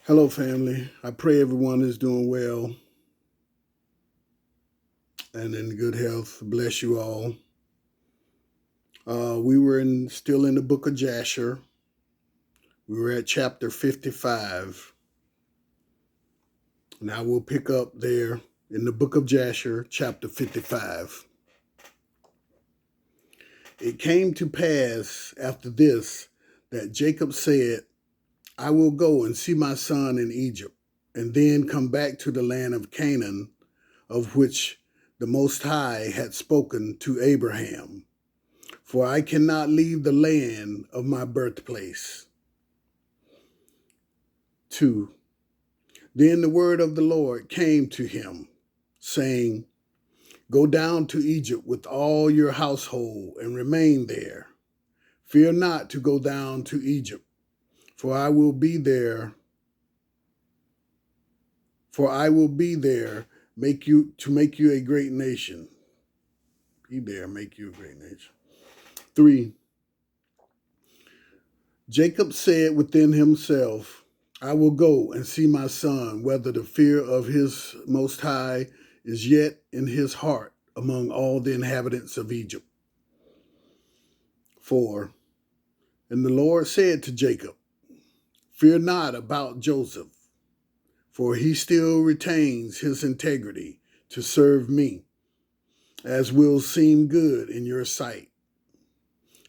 Hello, family. I pray everyone is doing well and in good health. Bless you all. We were still in the book of Jasher. We were at chapter 55. Now we'll pick up there in the book of Jasher, chapter 55. It came to pass after this that Jacob said, I will go and see my son in Egypt, and then come back to the land of Canaan, of which the Most High had spoken to Abraham. For I cannot leave the land of my birthplace. 2. Then the word of the Lord came to him, saying, Go down to Egypt with all your household and remain there. Fear not to go down to Egypt, for I will be there. Make you a great nation. Be there, make you a great nation. 3. Jacob said within himself, I will go and see my son, whether the fear of his Most High is yet in his heart among all the inhabitants of Egypt. 4. And the Lord said to Jacob, Fear not about Joseph, for he still retains his integrity to serve me, as will seem good in your sight.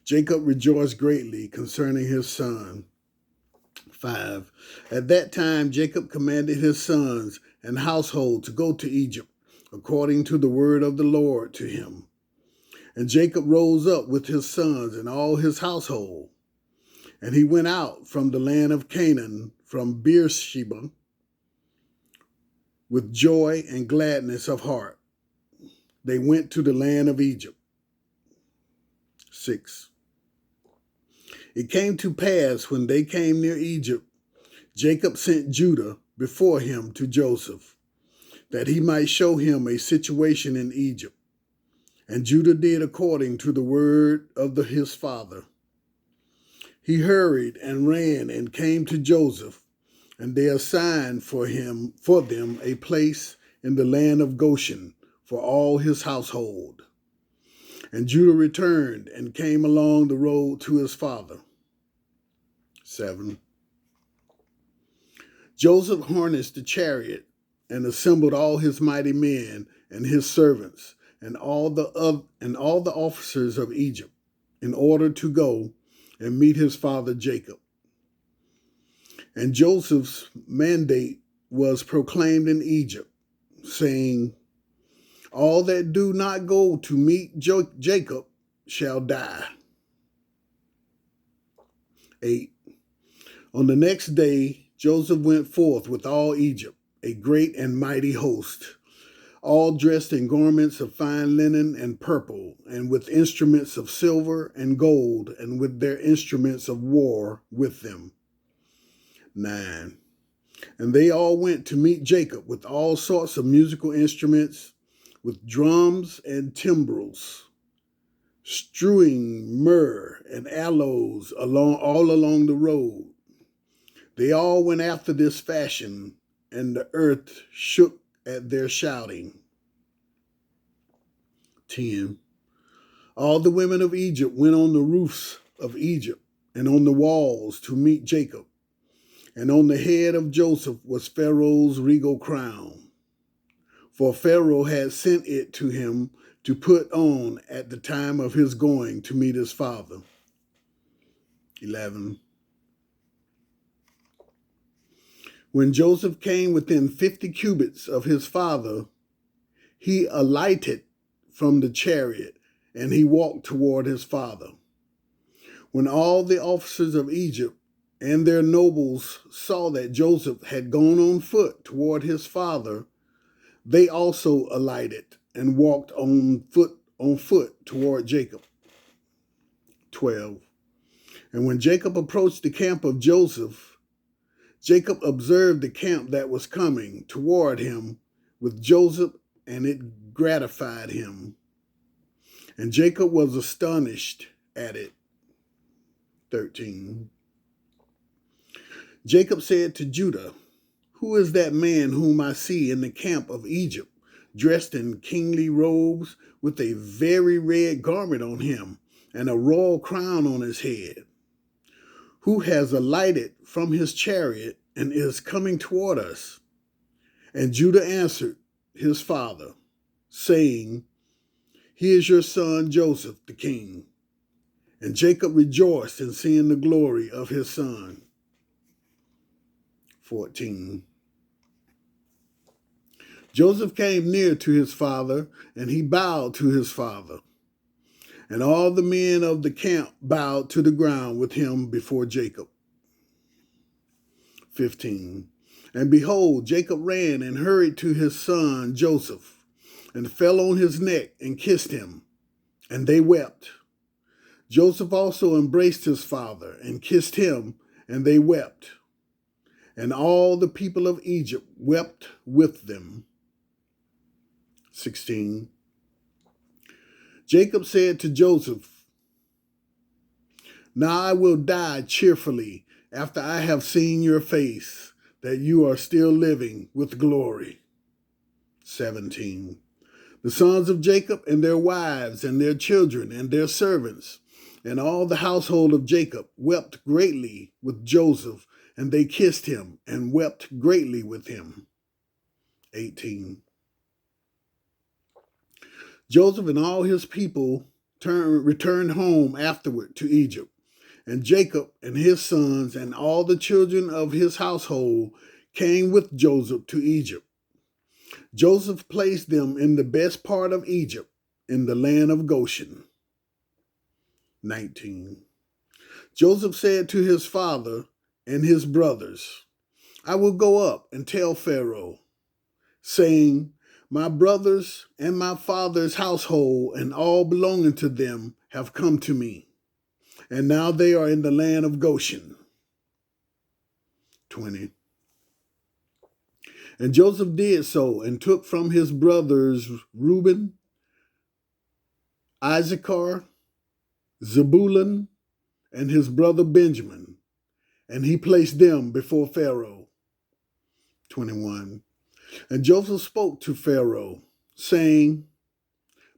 Jacob rejoiced greatly concerning his son. 5. At that time, Jacob commanded his sons and household to go to Egypt, according to the word of the Lord to him. And Jacob rose up with his sons and all his household. And he went out from the land of Canaan, from Beersheba, with joy and gladness of heart. They went to the land of Egypt. 6. It came to pass when they came near Egypt, Jacob sent Judah before him to Joseph, that he might show him a situation in Egypt. And Judah did according to the word of his father. He hurried and ran and came to Joseph, and they assigned for them a place in the land of Goshen for all his household. And Judah returned and came along the road to his father. 7. Joseph harnessed the chariot and assembled all his mighty men and his servants and all the officers of Egypt in order to go and meet his father Jacob. And Joseph's mandate was proclaimed in Egypt, saying, All that do not go to meet Jacob shall die. 8. On the next day, Joseph went forth with all Egypt, a great and mighty host, all dressed in garments of fine linen and purple, and with instruments of silver and gold, and with their instruments of war with them. 9. And they all went to meet Jacob with all sorts of musical instruments, with drums and timbrels, strewing myrrh and aloes all along the road. They all went after this fashion, and the earth shook at their shouting. 10. All the women of Egypt went on the roofs of Egypt and on the walls to meet Jacob, and on the head of Joseph was Pharaoh's regal crown, for Pharaoh had sent it to him to put on at the time of his going to meet his father. 11. When Joseph came within 50 cubits of his father, he alighted from the chariot, and he walked toward his father. When all the officers of Egypt and their nobles saw that Joseph had gone on foot toward his father, they also alighted and walked on foot toward Jacob. 12. And when Jacob approached the camp of Joseph, Jacob observed the camp that was coming toward him with Joseph, and it gratified him. And Jacob was astonished at it. 13. Jacob said to Judah, Who is that man whom I see in the camp of Egypt, dressed in kingly robes, with a very red garment on him, and a royal crown on his head? Who has alighted from his chariot and is coming toward us? And Judah answered his father, saying, He is your son Joseph the king. And Jacob rejoiced in seeing the glory of his son. 14. Joseph came near to his father, and he bowed to his father. And all the men of the camp bowed to the ground with him before Jacob. 15. And behold, Jacob ran and hurried to his son Joseph, and fell on his neck and kissed him, and they wept. Joseph also embraced his father and kissed him, and they wept. And all the people of Egypt wept with them. 16. Jacob said to Joseph, Now I will die cheerfully after I have seen your face, that you are still living with glory. 17. The sons of Jacob and their wives and their children and their servants and all the household of Jacob wept greatly with Joseph, and they kissed him and wept greatly with him. 18. Joseph and all his people returned home afterward to Egypt, and Jacob and his sons and all the children of his household came with Joseph to Egypt. Joseph placed them in the best part of Egypt, in the land of Goshen. 19. Joseph said to his father and his brothers, I will go up and tell Pharaoh, saying, My brothers and my father's household and all belonging to them have come to me, and now they are in the land of Goshen. 20. And Joseph did so, and took from his brothers Reuben, Issachar, Zebulun, and his brother Benjamin, and he placed them before Pharaoh. 21. And Joseph spoke to Pharaoh, saying,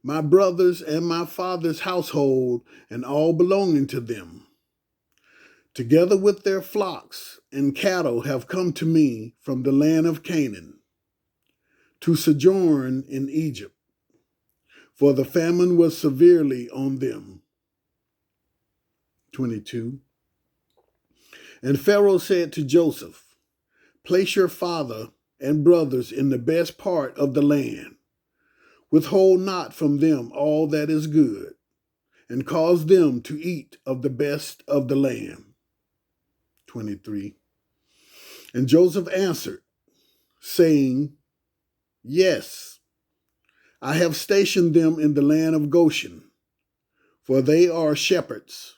My brothers and my father's household and all belonging to them, together with their flocks and cattle, have come to me from the land of Canaan, to sojourn in Egypt, for the famine was severely on them. 22. And Pharaoh said to Joseph, Place your father and brothers in the best part of the land. Withhold not from them all that is good, and cause them to eat of the best of the land. 23. And Joseph answered, saying, Yes, I have stationed them in the land of Goshen, for they are shepherds.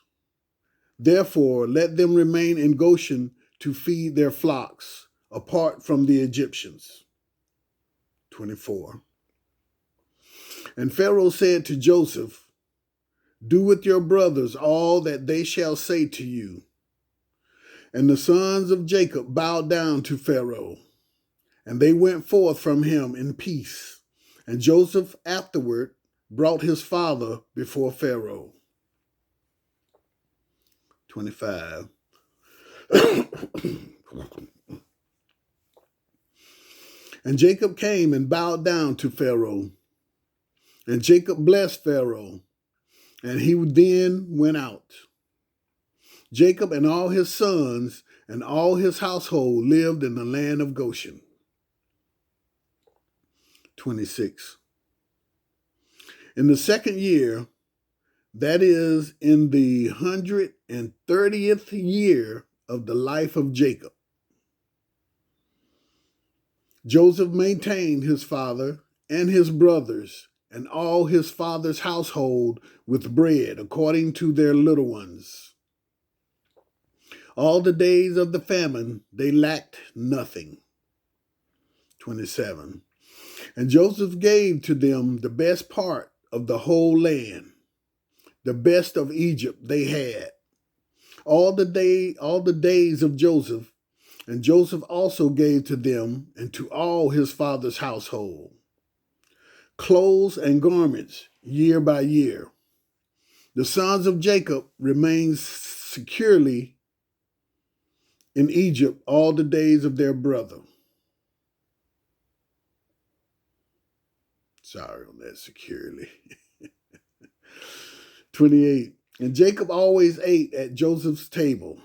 Therefore, let them remain in Goshen to feed their flocks, apart from the Egyptians. 24. And Pharaoh said to Joseph, Do with your brothers all that they shall say to you. And the sons of Jacob bowed down to Pharaoh, and they went forth from him in peace. And Joseph afterward brought his father before Pharaoh. 25. And Jacob came and bowed down to Pharaoh. And Jacob blessed Pharaoh, and he then went out. Jacob and all his sons and all his household lived in the land of Goshen. 26. In the second year, that is, in the 130th year of the life of Jacob, Joseph maintained his father and his brothers and all his father's household with bread according to their little ones. All the days of the famine they lacked nothing. 27. And Joseph gave to them the best part of the whole land, the best of Egypt they had. All the days of Joseph And Joseph also gave to them and to all his father's household clothes and garments year by year. The sons of Jacob remained securely in Egypt all the days of their brother. Sorry on that, securely. 28. And Jacob always ate at Joseph's table.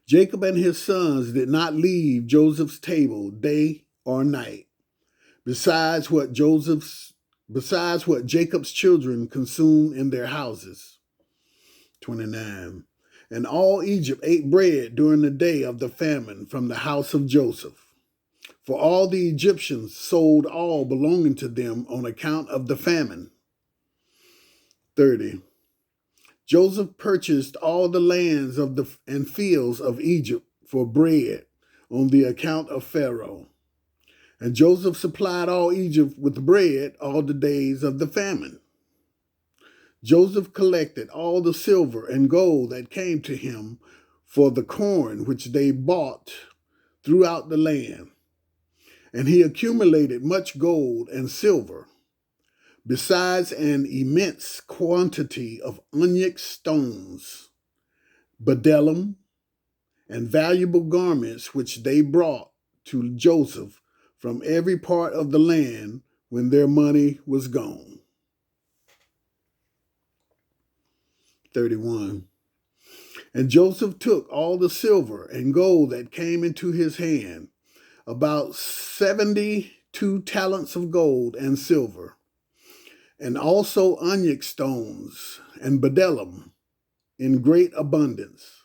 Jacob and his sons did not leave Joseph's table day or night, besides what Jacob's children consumed in their houses. 29. And all Egypt ate bread during the day of the famine from the house of Joseph. For all the Egyptians sold all belonging to them on account of the famine. 30. Joseph purchased all the lands and fields of Egypt for bread on the account of Pharaoh. And Joseph supplied all Egypt with bread all the days of the famine. Joseph collected all the silver and gold that came to him for the corn which they bought throughout the land. And he accumulated much gold and silver, besides an immense quantity of onyx stones, bdellium, and valuable garments which they brought to Joseph from every part of the land when their money was gone. 31. And Joseph took all the silver and gold that came into his hand, about 72 talents of gold and silver, and also onyx stones and bdellium in great abundance.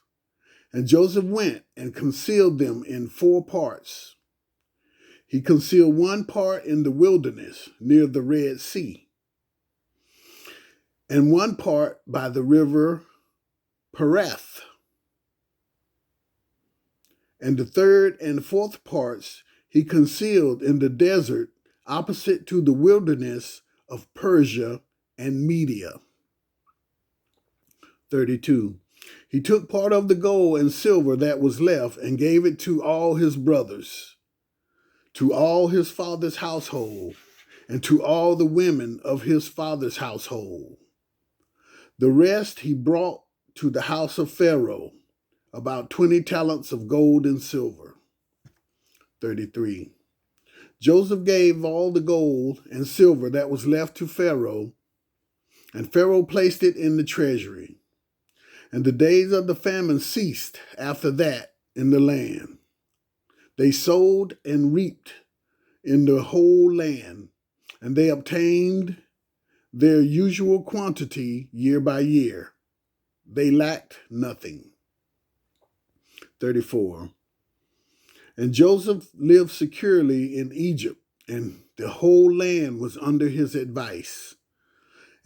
And Joseph went and concealed them in 4 parts. He concealed one part in the wilderness near the Red Sea, and one part by the river Perath. And the 3rd and 4th parts he concealed in the desert opposite to the wilderness of Persia and Media. 32. He took part of the gold and silver that was left and gave it to all his brothers, to all his father's household, and to all the women of his father's household. The rest he brought to the house of Pharaoh, about 20 talents of gold and silver. 33. Joseph gave all the gold and silver that was left to Pharaoh, and Pharaoh placed it in the treasury. And the days of the famine ceased after that in the land. They sowed and reaped in the whole land, and they obtained their usual quantity year by year. They lacked nothing. 34. And Joseph lived securely in Egypt, and the whole land was under his advice.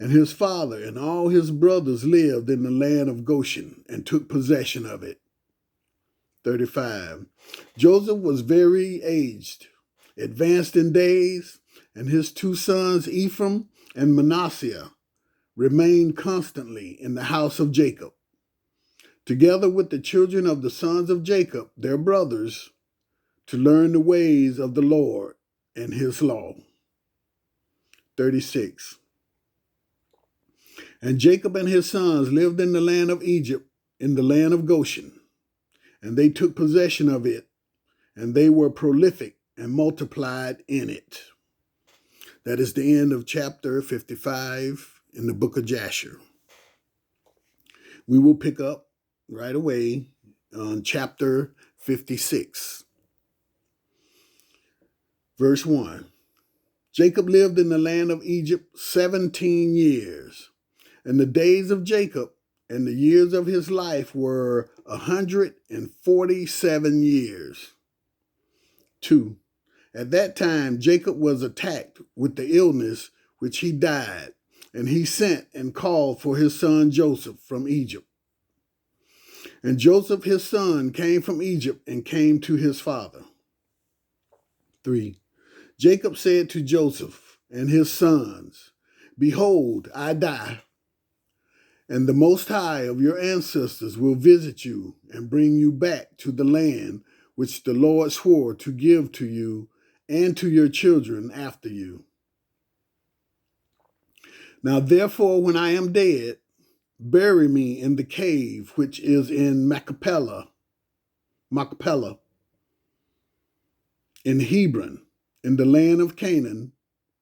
And his father and all his brothers lived in the land of Goshen and took possession of it. 35. Joseph was very aged, advanced in days, and his 2 sons, Ephraim and Manasseh, remained constantly in the house of Jacob, together with the children of the sons of Jacob, their brothers, to learn the ways of the Lord and his law. 36. And Jacob and his sons lived in the land of Egypt, in the land of Goshen, and they took possession of it, and they were prolific and multiplied in it. That is the end of chapter 55 in the book of Jasher. We will pick up right away on chapter 56. Verse 1. Jacob lived in the land of Egypt 17 years, and the days of Jacob and the years of his life were 147 years. 2. At that time, Jacob was attacked with the illness which he died, and he sent and called for his son Joseph from Egypt. And Joseph, his son, came from Egypt and came to his father. 3. Jacob said to Joseph and his sons, Behold, I die, And the Most High of your ancestors will visit you and bring you back to the land which the Lord swore to give to you and to your children after you. Now therefore, when I am dead, bury me in the cave which is in Machpelah, in Hebron, in the land of Canaan,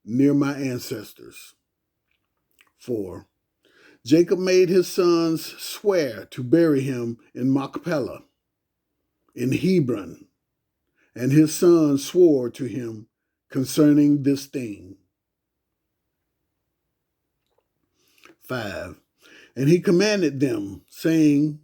near my ancestors. 4. Jacob made his sons swear to bury him in Machpelah, in Hebron, and his sons swore to him concerning this thing. 5. And he commanded them, saying,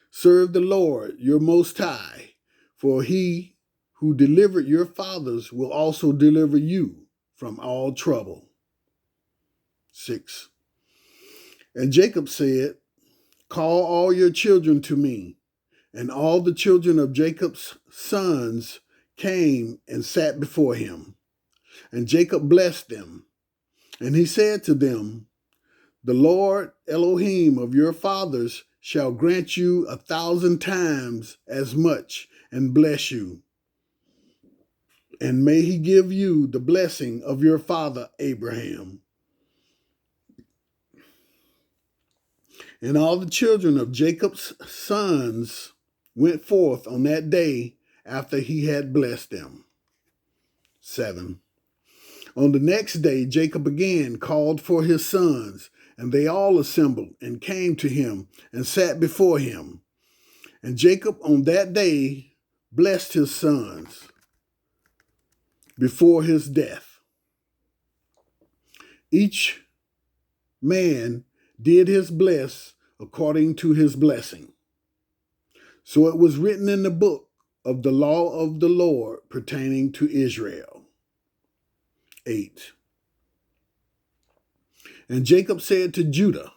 serve the Lord your Most High, for he who delivered your fathers will also deliver you from all trouble. 6. And Jacob said, call all your children to me. And all the children of Jacob's sons came and sat before him. And Jacob blessed them. And he said to them, the Lord Elohim of your fathers shall grant you 1,000 times as much and bless you. And may he give you the blessing of your father Abraham. And all the children of Jacob's sons went forth on that day after he had blessed them. 7. On the next day, Jacob again called for his sons, and they all assembled and came to him and sat before him. And Jacob on that day blessed his sons before his death. Each man did his bless according to his blessing. So it was written in the book of the law of the Lord pertaining to Israel. 8. And Jacob said to Judah,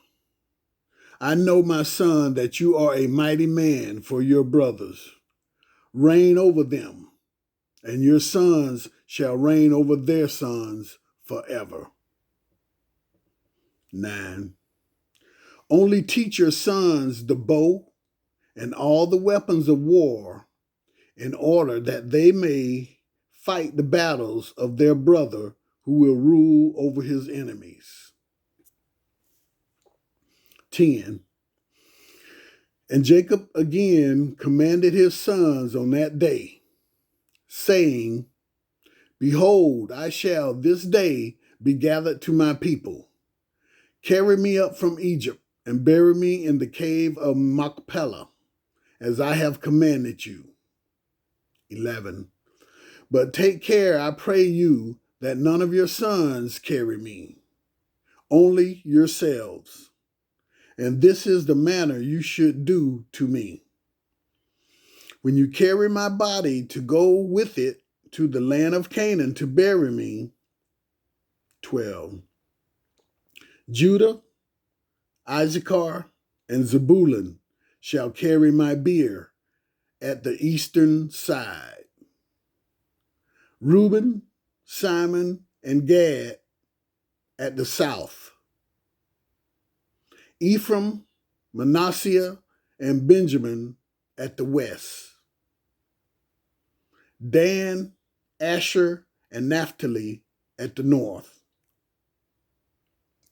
I know, my son, that you are a mighty man for your brothers. Reign over them, and your sons shall reign over their sons forever. 9. Only teach your sons the bow and all the weapons of war, in order that they may fight the battles of their brother who will rule over his enemies. 10. And Jacob again commanded his sons on that day, saying, behold, I shall this day be gathered to my people. Carry me up from Egypt and bury me in the cave of Machpelah, as I have commanded you. 11. But take care, I pray you, that none of your sons carry me, only yourselves. And this is the manner you should do to me. When you carry my body to go with it to the land of Canaan to bury me. 12. Judah, Issachar, and Zebulun shall carry my bier at the eastern side. Reuben, Simon, and Gad at the south. Ephraim, Manasseh, and Benjamin at the west. Dan, Asher, and Naphtali at the north.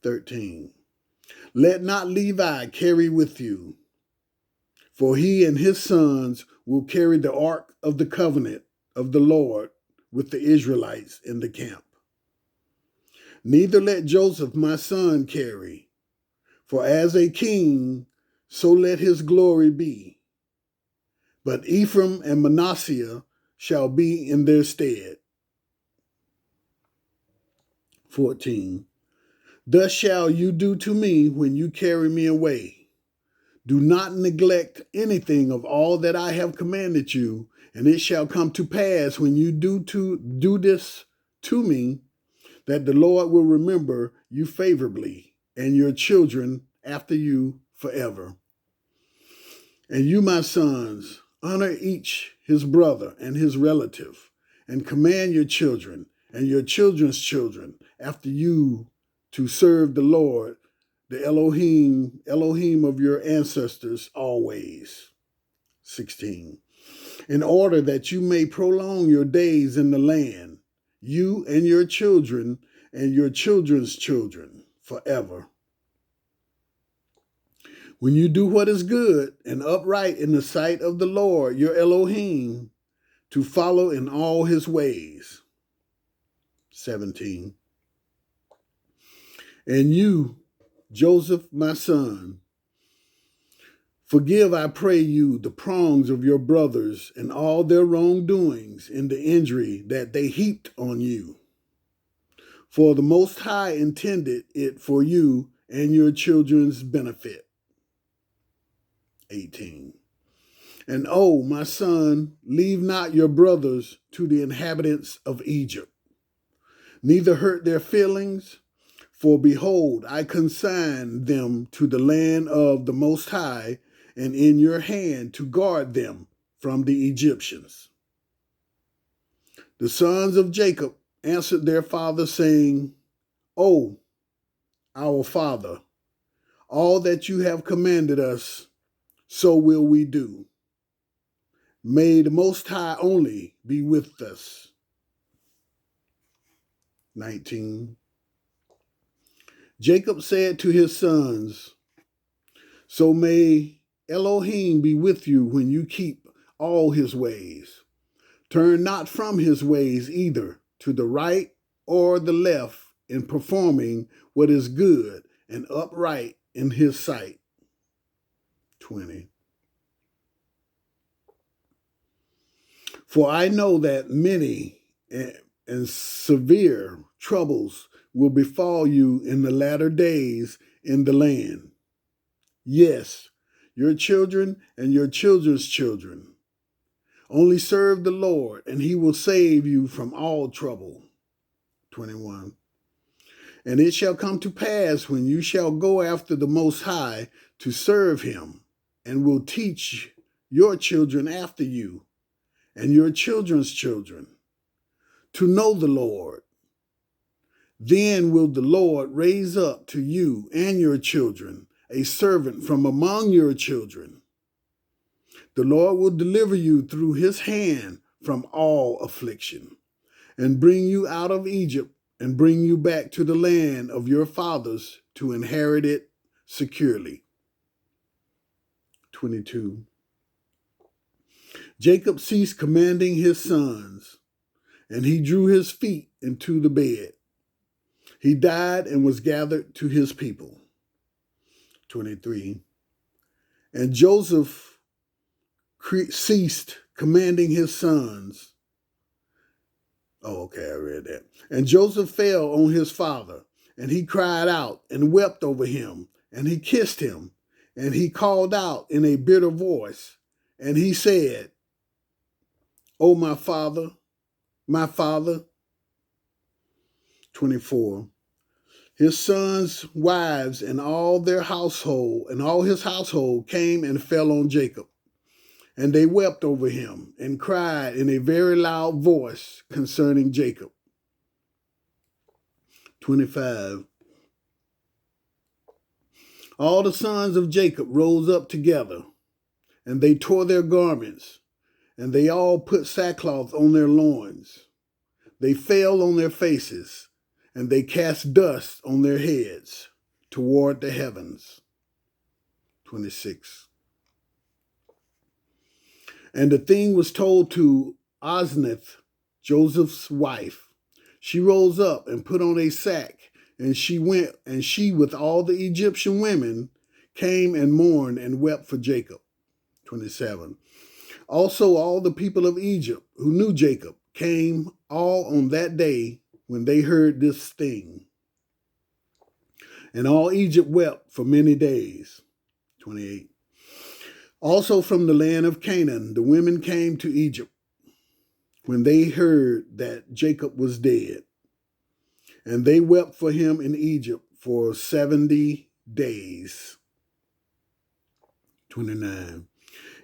13. Let not Levi carry with you, for he and his sons will carry the ark of the covenant of the Lord with the Israelites in the camp. Neither let Joseph my son carry, for as a king, so let his glory be. But Ephraim and Manasseh shall be in their stead. 14. Thus shall you do to me when you carry me away. Do not neglect anything of all that I have commanded you, and it shall come to pass when you do this to me, that the Lord will remember you favorably, and your children after you forever. And you, my sons, honor each his brother and his relative, and command your children and your children's children after you to serve the Lord the Elohim of your ancestors always. 16. In order that you may prolong your days in the land, you and your children's children forever. When you do what is good and upright in the sight of the Lord, your Elohim, to follow in all his ways. 17. And you, Joseph, my son, forgive, I pray you, the wrongs of your brothers and all their wrongdoings in the injury that they heaped on you. For the Most High intended it for you and your children's benefit. 18. And oh, my son, leave not your brothers to the inhabitants of Egypt, neither hurt their feelings, for behold, I consign them to the land of the Most High, and in your hand to guard them from the Egyptians. The sons of Jacob answered their father, saying, O, our father, all that you have commanded us, so will we do. May the Most High only be with us. 19. Jacob said to his sons, so may Elohim be with you when you keep all his ways. Turn not from his ways either to the right or the left in performing what is good and upright in his sight. 20. For I know that many and severe troubles will befall you in the latter days in the land. Yes, your children and your children's children. Only serve the Lord, and he will save you from all trouble. 21. And it shall come to pass when you shall go after the Most High to serve him, and will teach your children after you, and your children's children, to know the Lord. Then will the Lord raise up to you and your children a servant from among your children. The Lord will deliver you through his hand from all affliction, and bring you out of Egypt, and bring you back to the land of your fathers to inherit it securely. 22. Jacob ceased commanding his sons, and he drew his feet into the bed. He died and was gathered to his people. 23. And Joseph ceased commanding his sons. Oh, okay, I read that. And Joseph fell on his father, and he cried out and wept over him, and he kissed him, and he called out in a bitter voice, and he said, O my father, my father. 24. His sons' wives and all their household and all his household came and fell on Jacob. And they wept over him and cried in a very loud voice concerning Jacob. 25. All the sons of Jacob rose up together, and they tore their garments, and they all put sackcloth on their loins. They fell on their faces, and they cast dust on their heads toward the heavens. 26. And the thing was told to Osnath, Joseph's wife. She rose up and put on a sack, and she went, and she with all the Egyptian women came and mourned and wept for Jacob. 27. Also all the people of Egypt who knew Jacob came all on that day when they heard this thing. And all Egypt wept for many days. 28. Also from the land of Canaan, the women came to Egypt when they heard that Jacob was dead. And they wept for him in Egypt for 70 days. 29.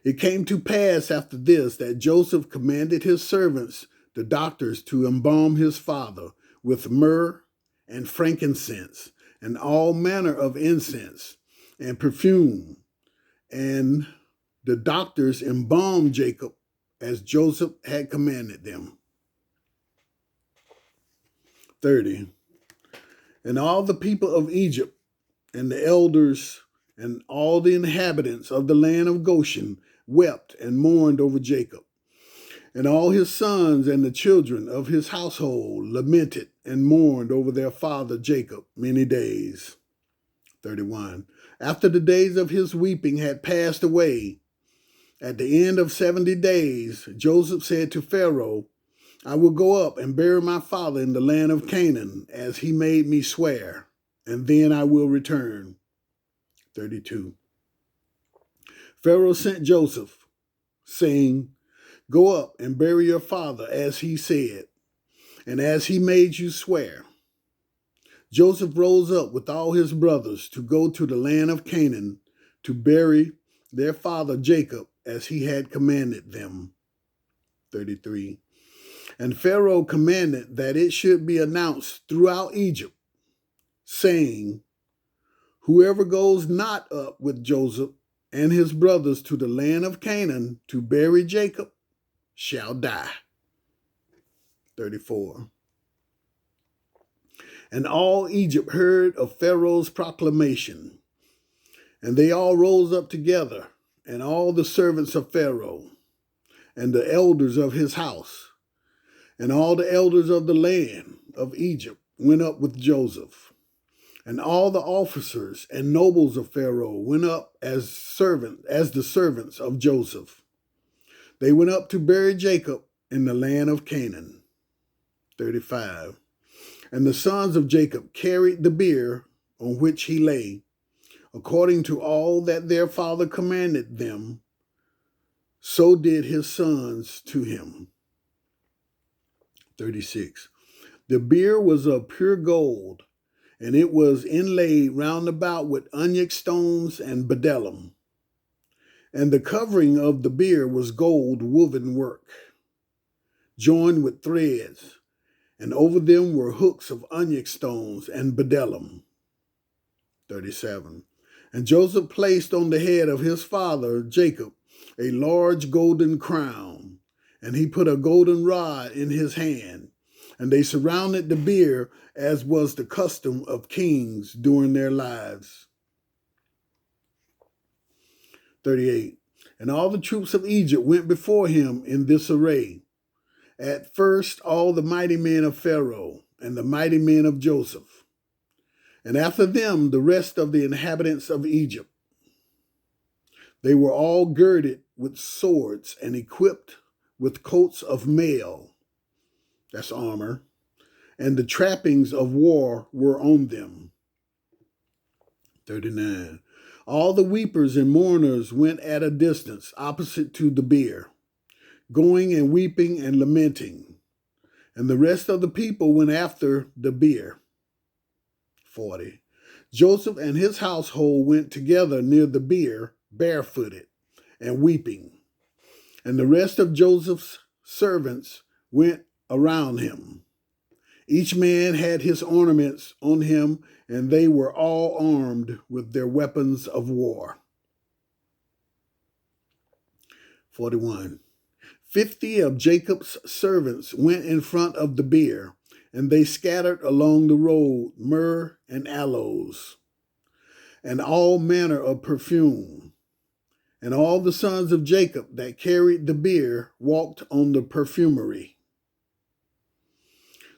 It came to pass after this that Joseph commanded his servants, the doctors, to embalm his father with myrrh and frankincense, and all manner of incense and perfume. And the doctors embalmed Jacob as Joseph had commanded them. 30. And all the people of Egypt and the elders and all the inhabitants of the land of Goshen wept and mourned over Jacob. And all his sons and the children of his household lamented and mourned over their father Jacob many days. 31. After the days of his weeping had passed away, at the end of 70 days, Joseph said to Pharaoh, I will go up and bury my father in the land of Canaan, as he made me swear, and then I will return. 32. Pharaoh sent Joseph, saying, Go up and bury your father as he said, and as he made you swear. Joseph rose up with all his brothers to go to the land of Canaan to bury their father Jacob as he had commanded them. 33. And Pharaoh commanded that it should be announced throughout Egypt, saying, Whoever goes not up with Joseph and his brothers to the land of Canaan to bury Jacob shall die. 34. And all Egypt heard of Pharaoh's proclamation, and they all rose up together, and all the servants of Pharaoh, and the elders of his house, and all the elders of the land of Egypt went up with Joseph. And all the officers and nobles of Pharaoh went up as the servants of Joseph. They went up to bury Jacob in the land of Canaan. 35. And the sons of Jacob carried the bier on which he lay, according to all that their father commanded them, so did his sons to him. 36. The bier was of pure gold, and it was inlaid round about with onyx stones and bdellium. And the covering of the bier was gold woven work, joined with threads, and over them were hooks of onyx stones and bdellium. 37. And Joseph placed on the head of his father Jacob a large golden crown, and he put a golden rod in his hand. And they surrounded the bier, as was the custom of kings during their lives. 38. And all the troops of Egypt went before him in this array. At first, all the mighty men of Pharaoh and the mighty men of Joseph, and after them the rest of the inhabitants of Egypt. They were all girded with swords and equipped with coats of mail, that's armor, and the trappings of war were on them. 39. All the weepers and mourners went at a distance opposite to the bier, going and weeping and lamenting. And the rest of the people went after the bier. 40. Joseph and his household went together near the bier, barefooted and weeping. And the rest of Joseph's servants went around him. Each man had his ornaments on him, and they were all armed with their weapons of war. 41. 50 of Jacob's servants went in front of the bier, and they scattered along the road myrrh and aloes, and all manner of perfume. And all the sons of Jacob that carried the bier walked on the perfumery.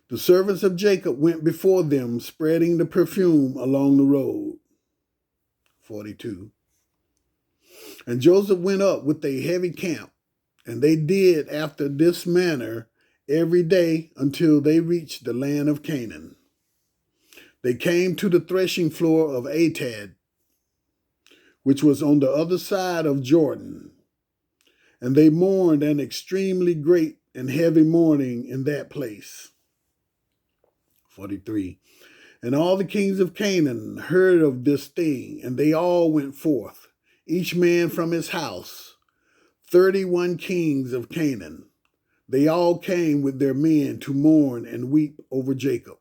The servants of Jacob went before them, spreading the perfume along the road. 42. And Joseph went up with a heavy camp, and they did after this manner every day until they reached the land of Canaan. They came to the threshing floor of Atad, which was on the other side of Jordan, and they mourned an extremely great and heavy mourning in that place. 43. And all the kings of Canaan heard of this thing, and they all went forth, each man from his house, 31 kings of Canaan. They all came with their men to mourn and weep over Jacob.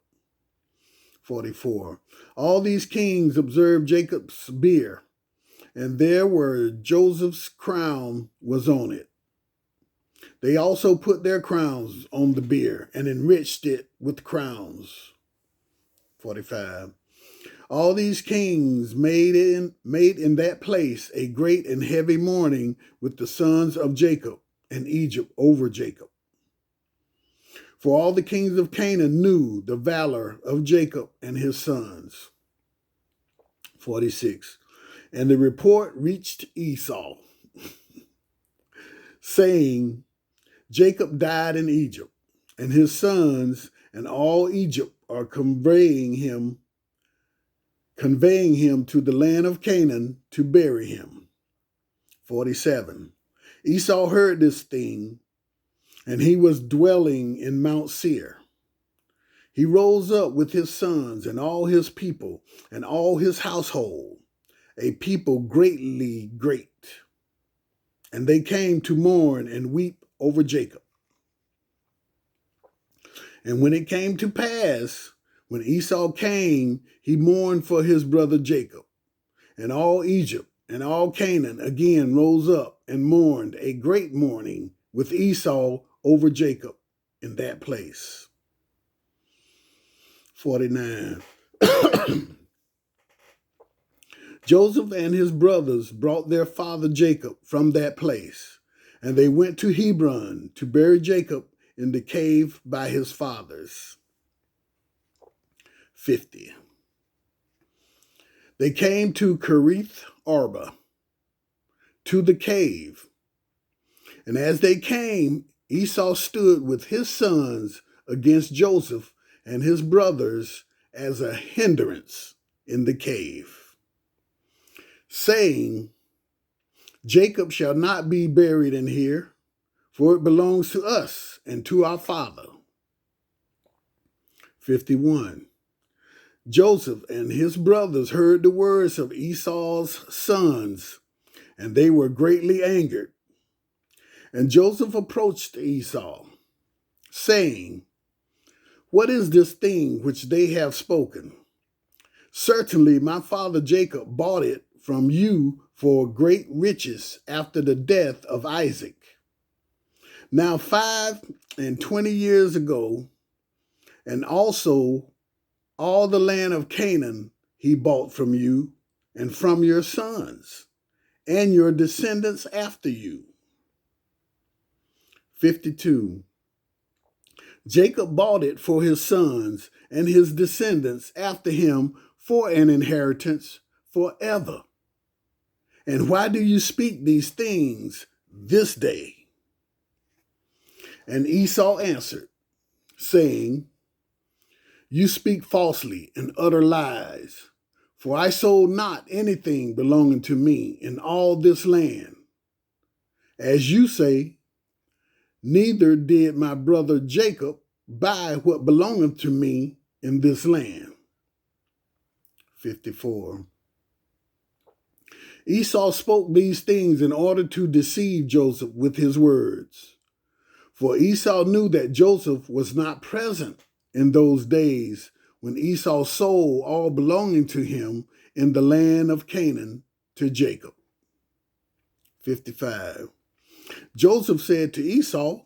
44. All these kings observed Jacob's bier, and there were Joseph's crown was on it. They also put their crowns on the bier and enriched it with crowns. 45. All these kings made in that place a great and heavy mourning with the sons of Jacob and Egypt over Jacob. For all the kings of Canaan knew the valor of Jacob and his sons. 46. And the report reached Esau, saying, Jacob died in Egypt, and his sons and all Egypt are conveying him to the land of Canaan to bury him. 47. Esau heard this thing, and he was dwelling in Mount Seir. He rose up with his sons and all his people and all his household, a people greatly great. And they came to mourn and weep over Jacob. And when it came to pass, when Esau came, he mourned for his brother Jacob. And all Egypt and all Canaan again rose up and mourned a great mourning with Esau over Jacob in that place. 49. Joseph and his brothers brought their father Jacob from that place, and they went to Hebron to bury Jacob in the cave by his fathers. 50. They came to Kerith Arba, to the cave. And as they came, Esau stood with his sons against Joseph and his brothers as a hindrance in the cave, saying, Jacob shall not be buried in here, for it belongs to us and to our father. 51. Joseph and his brothers heard the words of Esau's sons, and they were greatly angered. And Joseph approached Esau, saying, What is this thing which they have spoken? Certainly my father Jacob bought it from you for great riches after the death of Isaac. Now 25 years ago, and also all the land of Canaan he bought from you and from your sons and your descendants after you. 52. Jacob bought it for his sons and his descendants after him for an inheritance forever. And why do you speak these things this day? And Esau answered, saying, You speak falsely and utter lies, for I sold not anything belonging to me in all this land. As you say, neither did my brother Jacob buy what belongeth to me in this land. 54. Esau spoke these things in order to deceive Joseph with his words. For Esau knew that Joseph was not present in those days when Esau sold all belonging to him in the land of Canaan to Jacob. 55. Joseph said to Esau,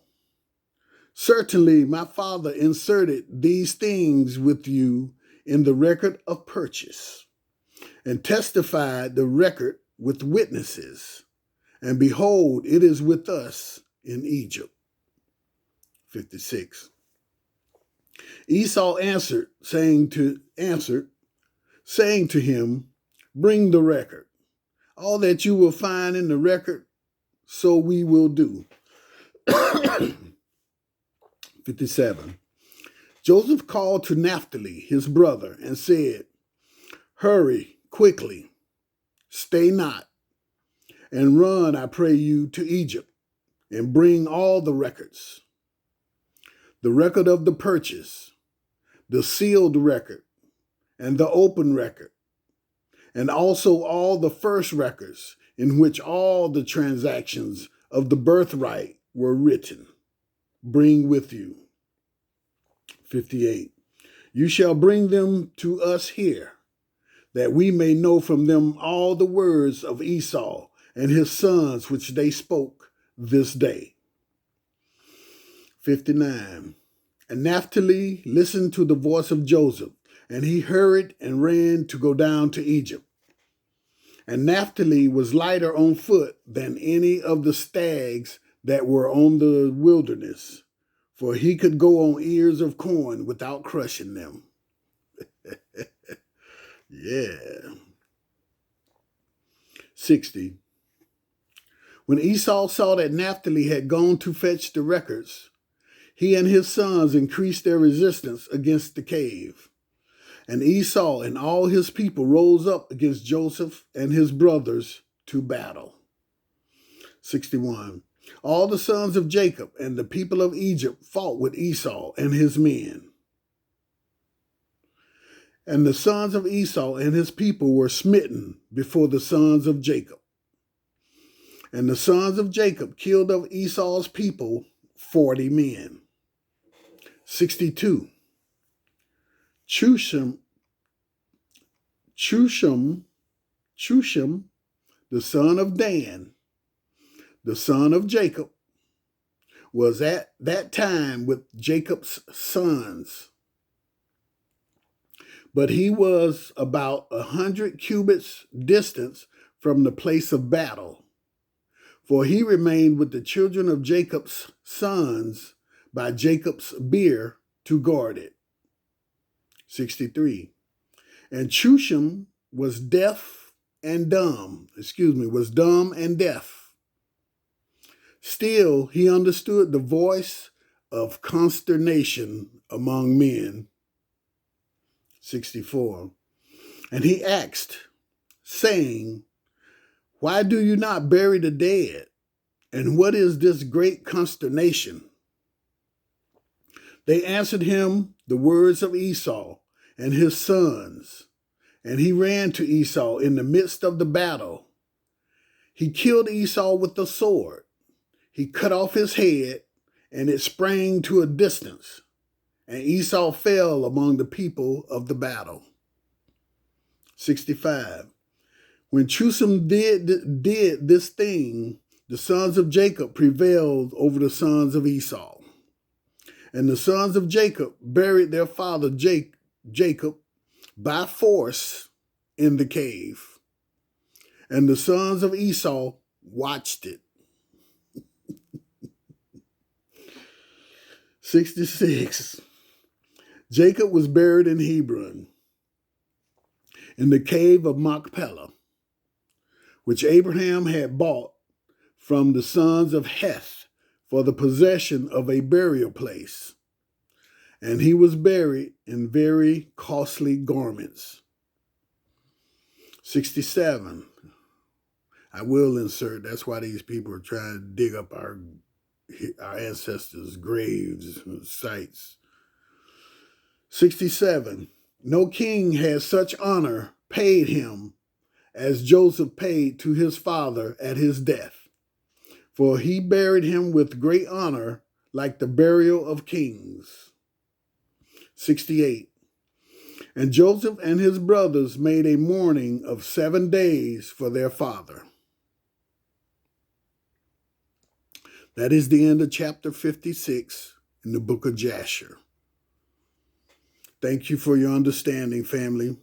Certainly my father inserted these things with you in the record of purchase, and testified the record with witnesses, and behold, it is with us in Egypt. 56. Esau answered, saying to him, Bring the record. All that you will find in the record, so we will do. 57. Joseph called to Naphtali, his brother, and said, Hurry quickly, stay not, and run, I pray you, to Egypt, and bring all the records. The record of the purchase, the sealed record, and the open record, and also all the first records in which all the transactions of the birthright were written. Bring with you. 58. You shall bring them to us here, that we may know from them all the words of Esau and his sons which they spoke this day. 59. And Naphtali listened to the voice of Joseph, and he hurried and ran to go down to Egypt. And Naphtali was lighter on foot than any of the stags that were on the wilderness, for he could go on ears of corn without crushing them. Yeah. 60. When Esau saw that Naphtali had gone to fetch the records, he and his sons increased their resistance against the cave. And Esau and all his people rose up against Joseph and his brothers to battle. 61. All the sons of Jacob and the people of Egypt fought with Esau and his men. And the sons of Esau and his people were smitten before the sons of Jacob. And the sons of Jacob killed of Esau's people 40 men. 62. Chushim, the son of Dan, the son of Jacob, was at that time with Jacob's sons. But he was about 100 cubits distance from the place of battle, for he remained with the children of Jacob's sons by Jacob's bier to guard it. 63. And Chushim was dumb and deaf. Still, he understood the voice of consternation among men. 64. And he asked, saying, Why do you not bury the dead? And what is this great consternation? They answered him the words of Esau and his sons, and he ran to Esau in the midst of the battle. He killed Esau with the sword. He cut off his head, and it sprang to a distance, and Esau fell among the people of the battle. 65. When Chushim did this thing, the sons of Jacob prevailed over the sons of Esau. And the sons of Jacob buried their father Jacob by force in the cave. And the sons of Esau watched it. 66. Jacob was buried in Hebron, in the cave of Machpelah, which Abraham had bought from the sons of Heth for the possession of a burial place. And he was buried in very costly garments. 67. I will insert, that's why these people are trying to dig up our ancestors' graves and sites. 67. No king had such honor paid him as Joseph paid to his father at his death, for he buried him with great honor, like the burial of kings. 68. And Joseph and his brothers made a mourning of 7 days for their father. That is the end of chapter 56 in the book of Jasher. Thank you for your understanding, family.